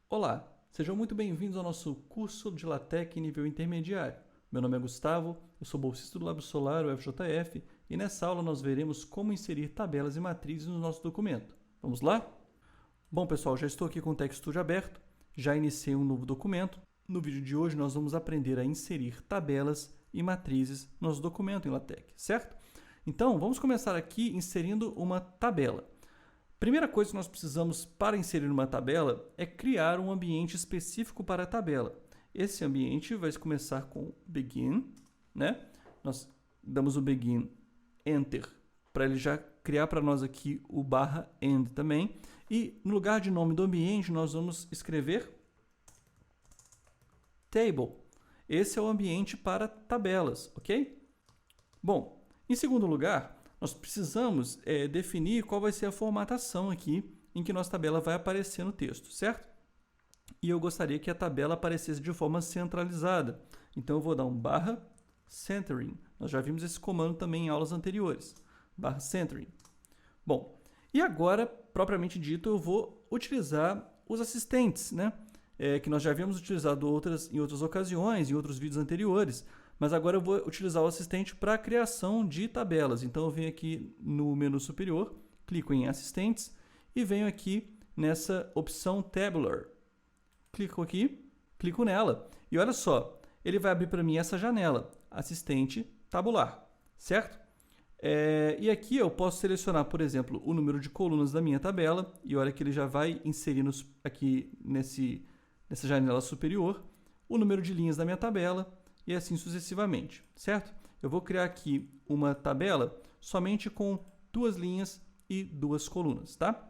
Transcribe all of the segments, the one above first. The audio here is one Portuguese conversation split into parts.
Olá, sejam muito bem-vindos ao nosso curso de LaTeX nível intermediário. Meu nome é Gustavo, eu sou bolsista do Lábio Solar, o FJF, e nessa aula nós veremos como inserir tabelas e matrizes no nosso documento. Vamos lá? Bom, pessoal, já estou aqui com o TechStudio aberto, já iniciei um novo documento. No vídeo de hoje nós vamos aprender a inserir tabelas e matrizes no nosso documento em LaTeX, certo? Então, vamos começar aqui inserindo uma tabela. Primeira coisa que nós precisamos para inserir uma tabela é criar um ambiente específico para a tabela. Esse ambiente vai começar com begin, né? Nós damos o begin, enter, para ele já criar para nós aqui o /end também. E no lugar de nome do ambiente, nós vamos escrever table. Esse é o ambiente para tabelas, ok? Bom, em segundo lugar, nós precisamos definir qual vai ser a formatação aqui em que nossa tabela vai aparecer no texto, certo? E eu gostaria que a tabela aparecesse de forma centralizada. Então, eu vou dar um /centering. Nós já vimos esse comando também em aulas anteriores. /centering. Bom, e agora, propriamente dito, eu vou utilizar os assistentes, né? Que nós já havíamos utilizado em outras ocasiões, em outros vídeos anteriores. Mas agora eu vou utilizar o assistente para a criação de tabelas. Então, eu venho aqui no menu superior, clico em Assistentes e venho aqui nessa opção Tabular. Clico aqui, clico nela e olha só, ele vai abrir para mim essa janela, Assistente Tabular, certo? E aqui eu posso selecionar, por exemplo, o número de colunas da minha tabela e olha que ele já vai inserir aqui nessa janela superior o número de linhas da minha tabela, e assim sucessivamente, certo? Eu vou criar aqui uma tabela somente com 2 linhas e 2 colunas, tá?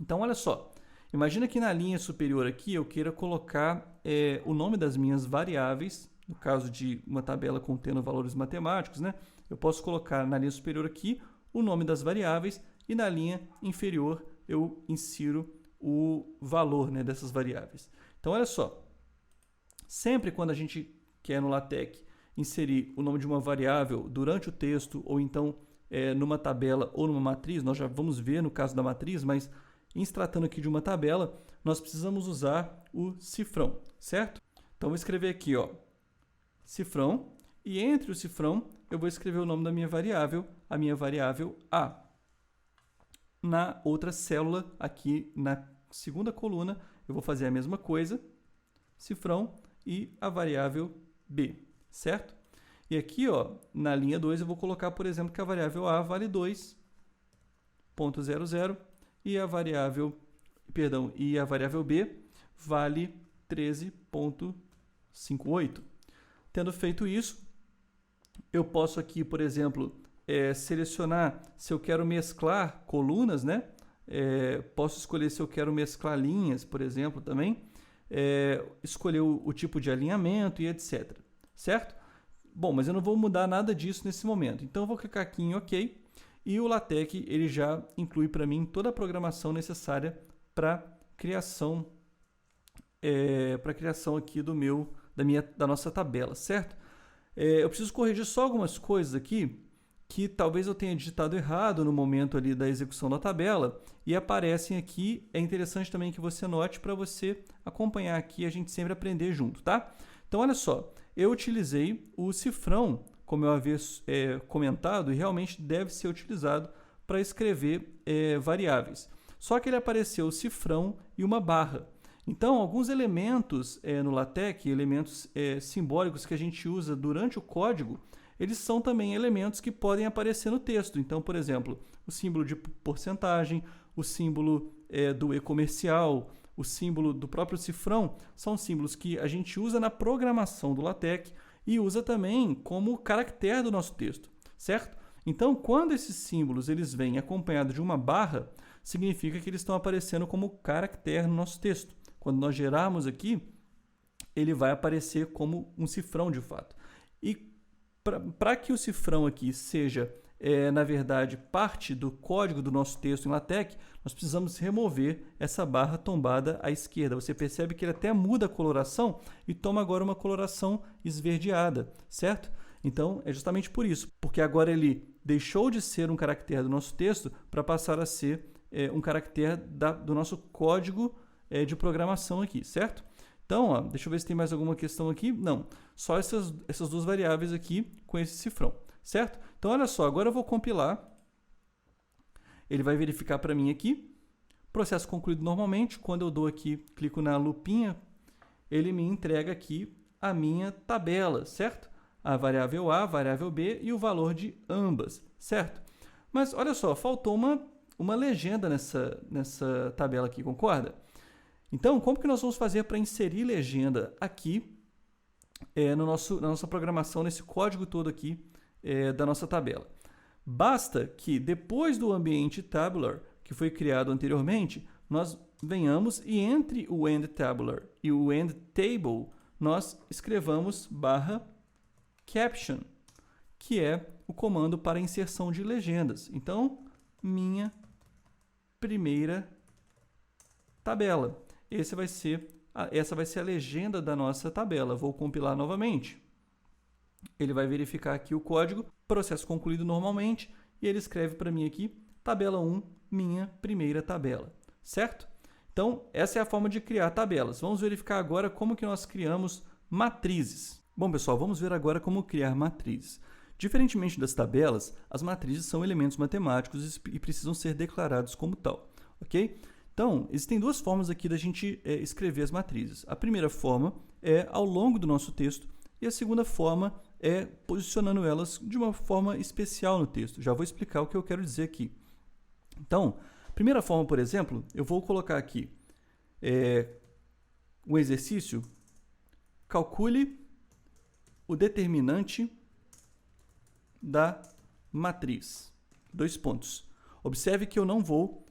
Então, olha só. Imagina que na linha superior aqui eu queira colocar o nome das minhas variáveis, no caso de uma tabela contendo valores matemáticos, né? Eu posso colocar na linha superior aqui o nome das variáveis e na linha inferior eu insiro o valor, né, dessas variáveis. Então, olha só. Sempre quando a gente quer no LaTeX inserir o nome de uma variável durante o texto, ou então numa tabela ou numa matriz, nós já vamos ver no caso da matriz, mas em se tratando aqui de uma tabela, nós precisamos usar o cifrão, certo? Então, vou escrever aqui, ó, cifrão, e entre o cifrão eu vou escrever o nome da minha variável, a minha variável A. Na outra célula, aqui na segunda coluna, eu vou fazer a mesma coisa, cifrão e a variável B, certo? E aqui, ó, na linha 2, eu vou colocar, por exemplo, que a variável A vale 2.00 e a variável B vale 13.58. Tendo feito isso, eu posso aqui, por exemplo, selecionar se eu quero mesclar colunas, né? Posso escolher se eu quero mesclar linhas, por exemplo, também. Escolher o tipo de alinhamento e etc. Certo? Bom, mas eu não vou mudar nada disso nesse momento. Então, eu vou clicar aqui em OK e o LaTeX ele já inclui para mim toda a programação necessária para criação aqui da nossa tabela, certo? Eu preciso corrigir só algumas coisas aqui que talvez eu tenha digitado errado no momento ali da execução da tabela e aparecem aqui. É interessante também que você note para você acompanhar aqui e a gente sempre aprender junto, tá? Então, olha só, eu utilizei o cifrão, como eu havia comentado, e realmente deve ser utilizado para escrever variáveis. Só que ele apareceu o cifrão e uma barra. Então, alguns elementos no LaTeX, elementos simbólicos que a gente usa durante o código, eles são também elementos que podem aparecer no texto. Então, por exemplo, o símbolo de porcentagem, o símbolo do e-comercial, o símbolo do próprio cifrão, são símbolos que a gente usa na programação do LaTeX e usa também como caractere do nosso texto, certo? Então, quando esses símbolos eles vêm acompanhados de uma barra, significa que eles estão aparecendo como caractere no nosso texto. Quando nós gerarmos aqui, ele vai aparecer como um cifrão de fato. E para que o cifrão aqui seja, na verdade, parte do código do nosso texto em LaTeX, nós precisamos remover essa barra tombada à esquerda. Você percebe que ele até muda a coloração e toma agora uma coloração esverdeada, certo? Então, é justamente por isso, porque agora ele deixou de ser um caractere do nosso texto para passar a ser um caractere do nosso código de programação aqui, certo? Então, ó, deixa eu ver se tem mais alguma questão aqui. Não, só essas duas variáveis aqui com esse cifrão, certo? Então, olha só, agora eu vou compilar. Ele vai verificar para mim aqui. Processo concluído normalmente. Quando eu dou aqui, clico na lupinha, ele me entrega aqui a minha tabela, certo? A variável A, a variável B e o valor de ambas, certo? Mas olha só, faltou uma legenda nessa tabela aqui, concorda? Então, como que nós vamos fazer para inserir legenda aqui na nossa programação, nesse código todo aqui da nossa tabela? Basta que depois do ambiente tabular, que foi criado anteriormente, nós venhamos e entre o end tabular e o end table, nós escrevamos /caption, que é o comando para inserção de legendas. Então, minha primeira tabela. Essa vai ser a legenda da nossa tabela. Vou compilar novamente. Ele vai verificar aqui o código, processo concluído normalmente, e ele escreve para mim aqui, tabela 1, minha primeira tabela, certo? Então, essa é a forma de criar tabelas. Vamos verificar agora como que nós criamos matrizes. Bom, pessoal, vamos ver agora como criar matrizes. Diferentemente das tabelas, as matrizes são elementos matemáticos e precisam ser declarados como tal, ok? Então, existem duas formas aqui da gente escrever as matrizes. A primeira forma é ao longo do nosso texto e a segunda forma é posicionando elas de uma forma especial no texto. Já vou explicar o que eu quero dizer aqui. Então, primeira forma, por exemplo, eu vou colocar aqui um exercício, calcule o determinante da matriz. 2 pontos. Observe que eu não vou,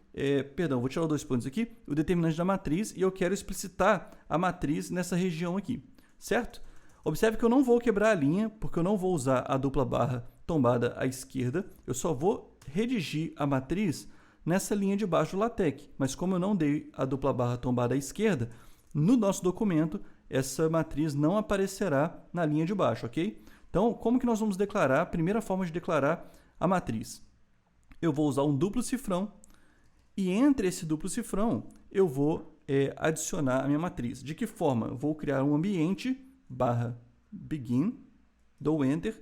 vou tirar os 2 pontos aqui, o determinante da matriz, e eu quero explicitar a matriz nessa região aqui, certo? Observe que eu não vou quebrar a linha, porque eu não vou usar a dupla barra tombada à esquerda, eu só vou redigir a matriz nessa linha de baixo do LaTeX, mas como eu não dei a dupla barra tombada à esquerda, no nosso documento, essa matriz não aparecerá na linha de baixo, ok? Então, como que nós vamos declarar? A primeira forma de declarar a matriz. Eu vou usar um duplo cifrão e entre esse duplo cifrão eu vou adicionar a minha matriz. De que forma? Eu vou criar um ambiente /begin, dou Enter.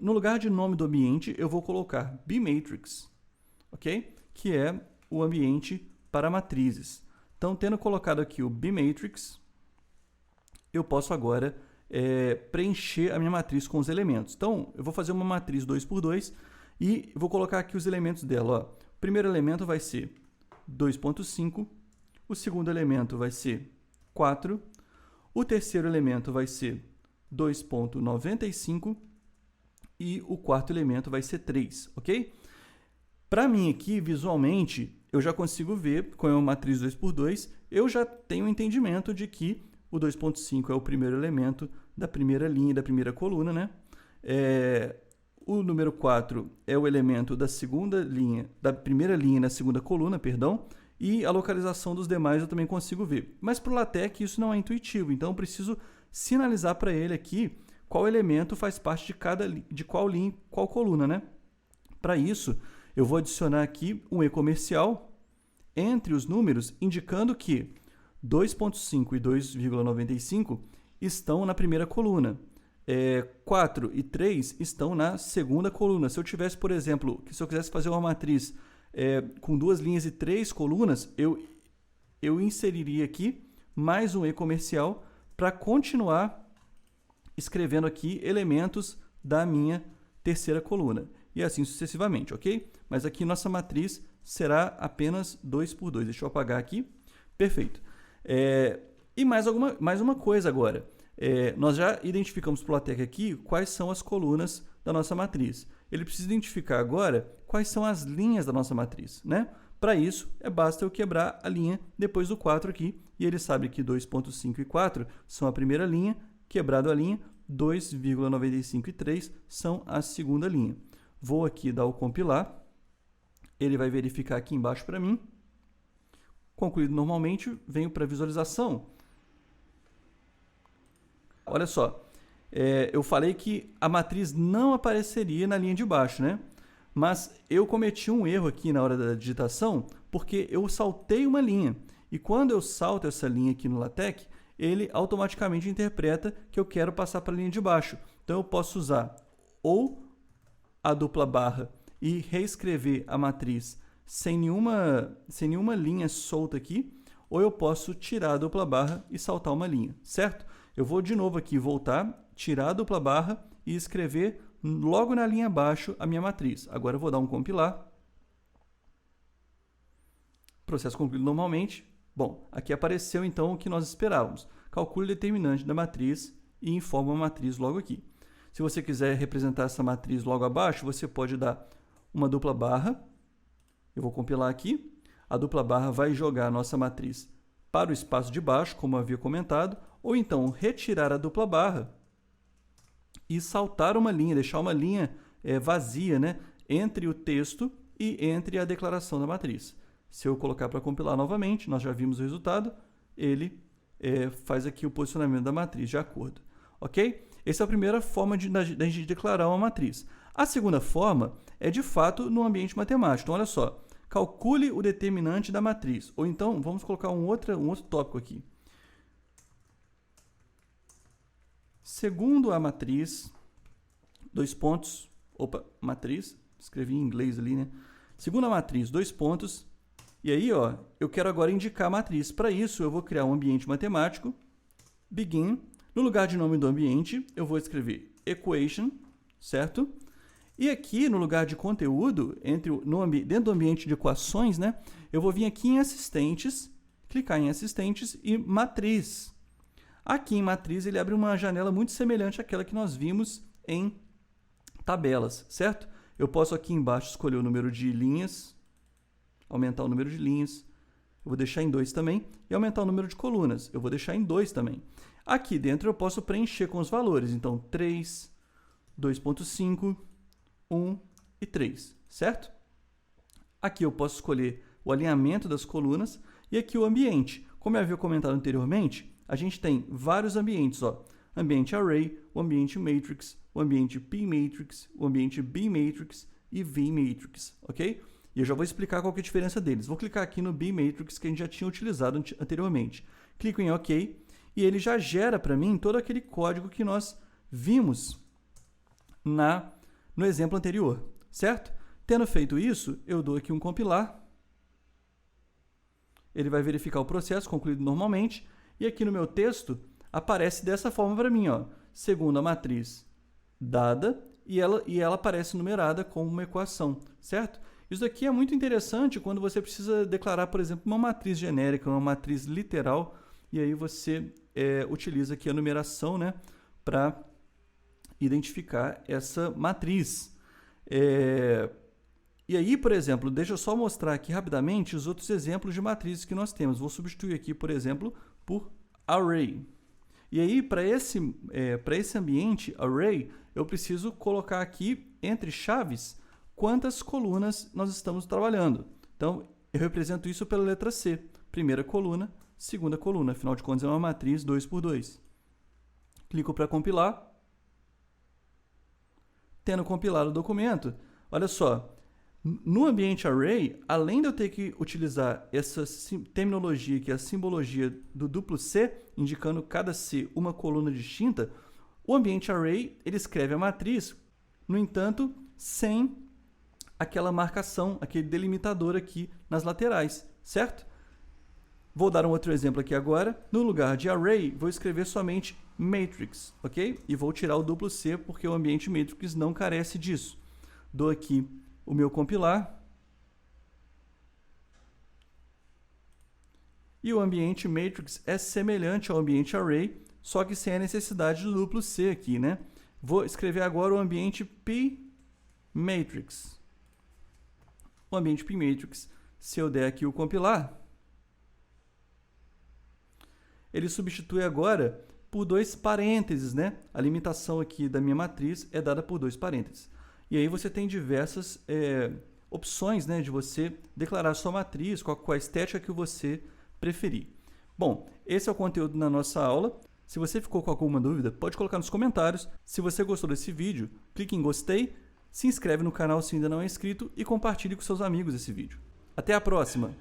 No lugar de nome do ambiente, eu vou colocar bmatrix, ok? Que é o ambiente para matrizes. Então, tendo colocado aqui o bmatrix, eu posso agora preencher a minha matriz com os elementos. Então, eu vou fazer uma matriz 2x2 e vou colocar aqui os elementos dela. Ó. O primeiro elemento vai ser 2.5, o segundo elemento vai ser 4, o terceiro elemento vai ser 2.95 e o quarto elemento vai ser 3, ok? Para mim aqui, visualmente, eu já consigo ver, com a matriz 2x2, eu já tenho um entendimento de que o 2.5 é o primeiro elemento da primeira linha e da primeira coluna, né? O número 4 é o elemento da segunda linha, da primeira linha na segunda coluna, perdão, e a localização dos demais eu também consigo ver. Mas para o LaTeX isso não é intuitivo, então eu preciso sinalizar para ele aqui qual elemento faz parte de qual linha, qual coluna, né? Para isso, eu vou adicionar aqui um e-comercial entre os números, indicando que 2.5 e 2,95 estão na primeira coluna. 4 e 3 estão na segunda coluna. Se eu tivesse, por exemplo, se eu quisesse fazer uma matriz com 2 linhas e 3 colunas, eu inseriria aqui mais um e-comercial para continuar escrevendo aqui elementos da minha terceira coluna. E assim sucessivamente, ok? Mas aqui nossa matriz será apenas 2x2. Deixa eu apagar aqui. Perfeito. E mais uma coisa agora. Nós já identificamos para o LaTeX aqui quais são as colunas da nossa matriz. Ele precisa identificar agora quais são as linhas da nossa matriz, né? Para isso, basta eu quebrar a linha depois do 4 aqui, e ele sabe que 2.5 e 4 são a primeira linha, quebrado a linha, 2,95 e 3 são a segunda linha. Vou aqui dar o compilar, ele vai verificar aqui embaixo para mim. Concluído normalmente, venho para a visualização. Olha só, eu falei que a matriz não apareceria na linha de baixo, né? Mas eu cometi um erro aqui na hora da digitação, porque eu saltei uma linha. E quando eu salto essa linha aqui no LaTeX, ele automaticamente interpreta que eu quero passar para a linha de baixo. Então eu posso usar ou a dupla barra e reescrever a matriz sem nenhuma linha solta aqui, ou eu posso tirar a dupla barra e saltar uma linha, certo? Eu vou de novo aqui voltar, tirar a dupla barra e escrever logo na linha abaixo a minha matriz. Agora eu vou dar um compilar. Processo concluído normalmente. Bom, aqui apareceu então o que nós esperávamos. Calcule o determinante da matriz e informa a matriz logo aqui. Se você quiser representar essa matriz logo abaixo, você pode dar uma dupla barra. Eu vou compilar aqui. A dupla barra vai jogar a nossa matriz para o espaço de baixo, como eu havia comentado, ou então retirar a dupla barra e saltar uma linha, deixar uma linha vazia, né, entre o texto e entre a declaração da matriz. Se eu colocar para compilar novamente, nós já vimos o resultado, ele faz aqui o posicionamento da matriz de acordo. Ok? Essa é a primeira forma da gente declarar uma matriz. A segunda forma é, de fato, no ambiente matemático. Então, olha só. Calcule o determinante da matriz. Ou então, vamos colocar um outro tópico aqui. Segundo a matriz, dois pontos, matriz, escrevi em inglês ali, né? Segundo a matriz, dois pontos, e aí, ó, eu quero agora indicar a matriz. Para isso, eu vou criar um ambiente matemático, begin, no lugar de nome do ambiente, eu vou escrever equation, certo? E aqui, no lugar de conteúdo, dentro do ambiente de equações, né, eu vou vir aqui em assistentes, clicar em assistentes e matriz. Aqui em matriz, ele abre uma janela muito semelhante àquela que nós vimos em tabelas, certo? Eu posso aqui embaixo escolher o número de linhas, aumentar o número de linhas, eu vou deixar em 2 também, e aumentar o número de colunas, eu vou deixar em 2 também. Aqui dentro eu posso preencher com os valores, então 3, 2.5, 1 e 3, certo? Aqui eu posso escolher o alinhamento das colunas e aqui o ambiente. Como eu havia comentado anteriormente, a gente tem vários ambientes, ó. Ambiente Array, o ambiente Matrix, o ambiente P-Matrix, o ambiente B-Matrix e V-Matrix, ok? E eu já vou explicar qual que é a diferença deles. Vou clicar aqui no B-Matrix que a gente já tinha utilizado anteriormente. Clico em OK e ele já gera para mim todo aquele código que nós vimos no exemplo anterior, certo? Tendo feito isso, eu dou aqui um compilar. Ele vai verificar o processo concluído normalmente. E aqui no meu texto, aparece dessa forma para mim, ó, segundo a matriz dada, e ela aparece numerada como uma equação, certo? Isso aqui é muito interessante quando você precisa declarar, por exemplo, uma matriz genérica, uma matriz literal, e aí você utiliza aqui a numeração, né, para identificar essa matriz. E aí, por exemplo, deixa eu só mostrar aqui rapidamente os outros exemplos de matrizes que nós temos. Vou substituir aqui, por exemplo, por array. E aí, para esse ambiente array, eu preciso colocar aqui, entre chaves, quantas colunas nós estamos trabalhando. Então, eu represento isso pela letra C. Primeira coluna, segunda coluna. Afinal de contas, é uma matriz 2 por 2. Clico para compilar. Tendo compilado o documento, olha só, no ambiente array, além de eu ter que utilizar essa terminologia, que é a simbologia do duplo C, indicando cada C uma coluna distinta, o ambiente array ele escreve a matriz, no entanto, sem aquela marcação, aquele delimitador aqui nas laterais, certo? Vou dar um outro exemplo aqui agora. No lugar de array, vou escrever somente matrix, ok? E vou tirar o duplo C, porque o ambiente matrix não carece disso. Dou aqui o meu compilar. E o ambiente matrix é semelhante ao ambiente array, só que sem a necessidade do duplo C aqui, né? Vou escrever agora o ambiente P-Matrix. O ambiente P-Matrix, se eu der aqui o compilar, ele substitui agora por 2 parênteses, né? A limitação aqui da minha matriz é dada por 2 parênteses. E aí você tem diversas opções, né, de você declarar sua matriz com a estética que você preferir. Bom, esse é o conteúdo da nossa aula. Se você ficou com alguma dúvida, pode colocar nos comentários. Se você gostou desse vídeo, clique em gostei, se inscreve no canal se ainda não é inscrito e compartilhe com seus amigos esse vídeo. Até a próxima!